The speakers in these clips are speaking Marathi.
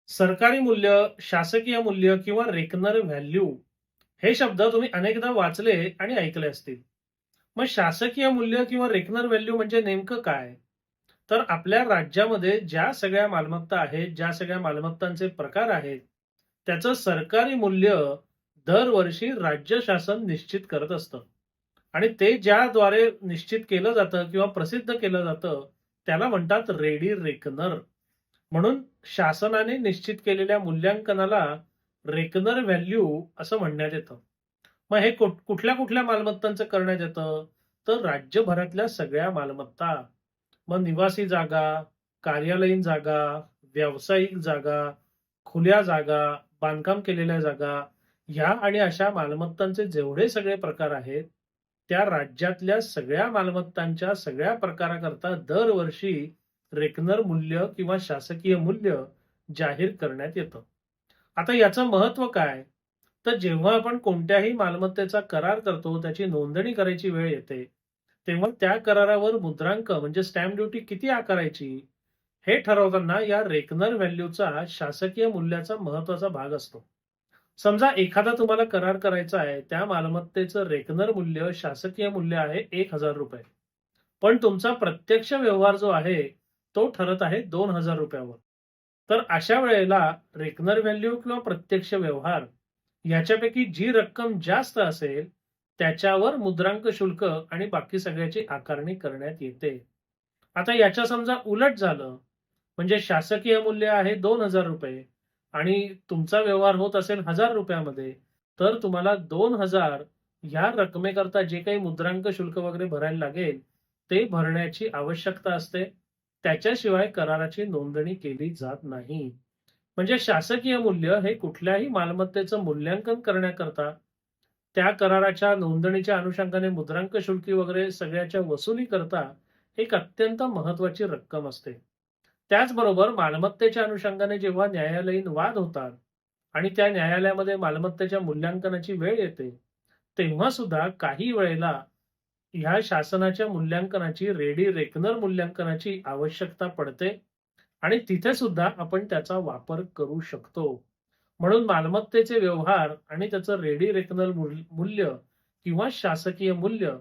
सरकारी मूल्य, शासकीय मूल्य किंवा रेकनर व्हॅल्यू हे शब्द तुम्ही अनेकदा वाचले आणि ऐकले असतील. मग शासकीय मूल्य किंवा रेकनर व्हॅल्यू म्हणजे नेमकं काय? तर आपल्या राज्यामध्ये ज्या सगळ्या मालमत्ता आहेत, ज्या सगळ्या मालमत्तांचे प्रकार आहेत, त्याचं सरकारी मूल्य दरवर्षी राज्य शासन निश्चित करत असतं. आणि ते ज्याद्वारे निश्चित केलं जातं किंवा प्रसिद्ध केलं जातं, त्याला म्हणतात रेडी रेकनर. म्हणून शासनाने निश्चित केलेल्या मूल्यांकनाला रेकनर व्हॅल्यू असं म्हणण्यात येतं. मग हे कुठल्या कुठल्या मालमत्तांचं करण्यात येतं? तर राज्यभरातल्या सगळ्या मालमत्ता. मग निवासी जागा, कार्यालयीन जागा, व्यावसायिक जागा, खुल्या जागा, बांधकाम केलेल्या जागा, ह्या आणि अशा मालमत्तांचे जेवढे सगळे प्रकार आहेत, त्या राज्यातल्या सगळ्या मालमत्तांच्या सगळ्या प्रकाराकरता दरवर्षी रेकनर मूल्य किंवा शासकीय मूल्य जाहीर करण्यात येतं. आता याचं महत्व काय? तर जेव्हा आपण कोणत्याही मालमत्तेचा करार करतो, त्याची नोंदणी करायची वेळ येते, तेव्हा त्या करारावर मुद्रांक म्हणजे स्टॅम्प ड्युटी किती आकारायची, हे ठरवताना या रेकनर व्हॅल्यूचा शासकीय मूल्याचा महत्वाचा भाग असतो. समजा एखादा तुम्हाला करार करायचा आहे, त्या मालमत्तेचं रेकनर मूल्य, शासकीय मूल्य आहे ₹1000. पण तुमचा प्रत्यक्ष व्यवहार जो आहे, तो ठरत आहे ₹2000 वर. तर अशा वेळेला रेकनर व्हॅल्यू किंवा प्रत्यक्ष व्यवहार याच्यापैकी जी रक्कम जास्त असेल, त्याच्यावर मुद्रांक शुल्क आणि बाकी सगळ्याची आकारणी करण्यात येते. आता याच्या समजा उलट झालं, म्हणजे शासकीय मूल्य आहे ₹2000 आणि तुमचा व्यवहार होत असेल ₹1000 तर तुम्हाला 2000 ह्या रकमेकरता जे काही मुद्रांक शुल्क वगैरे भरायला लागेल, ते भरण्याची आवश्यकता असते. त्याच्याशिवाय कराराची नोंदणी केली जात नाही. म्हणजे शासकीय मूल्य हे कुठल्याही मालमत्तेचं मूल्यांकन करण्याकरता, त्या कराराच्या नोंदणीच्या अनुषंगाने मुद्रांक शुल्क वगैरे सगळ्याच्या वसुली करता एक अत्यंत महत्वाची रक्कम असते. त्याचबरोबर मालमत्तेच्या अनुषंगाने जेव्हा न्यायालयीन वाद होतात आणि त्या न्यायालयामध्ये मालमत्तेच्या मूल्यांकनाची वेळ येते, तेव्हा सुद्धा काही वेळेला ह्या शासनाच्या मूल्यांकनाची रेडी रेकनर मूल्यांकनाची आवश्यकता पडते आणि तिथे सुद्धा आपण त्याचा वापर करू शकतो. म्हणून मालमत्तेचे व्यवहार आणि त्याचं रेडी रेकनर मूल्य किंवा शासकीय मूल्य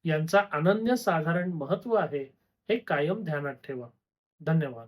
यांचा अनन्यसाधारण महत्व आहे, हे कायम ध्यानात ठेवा. धन्यवाद.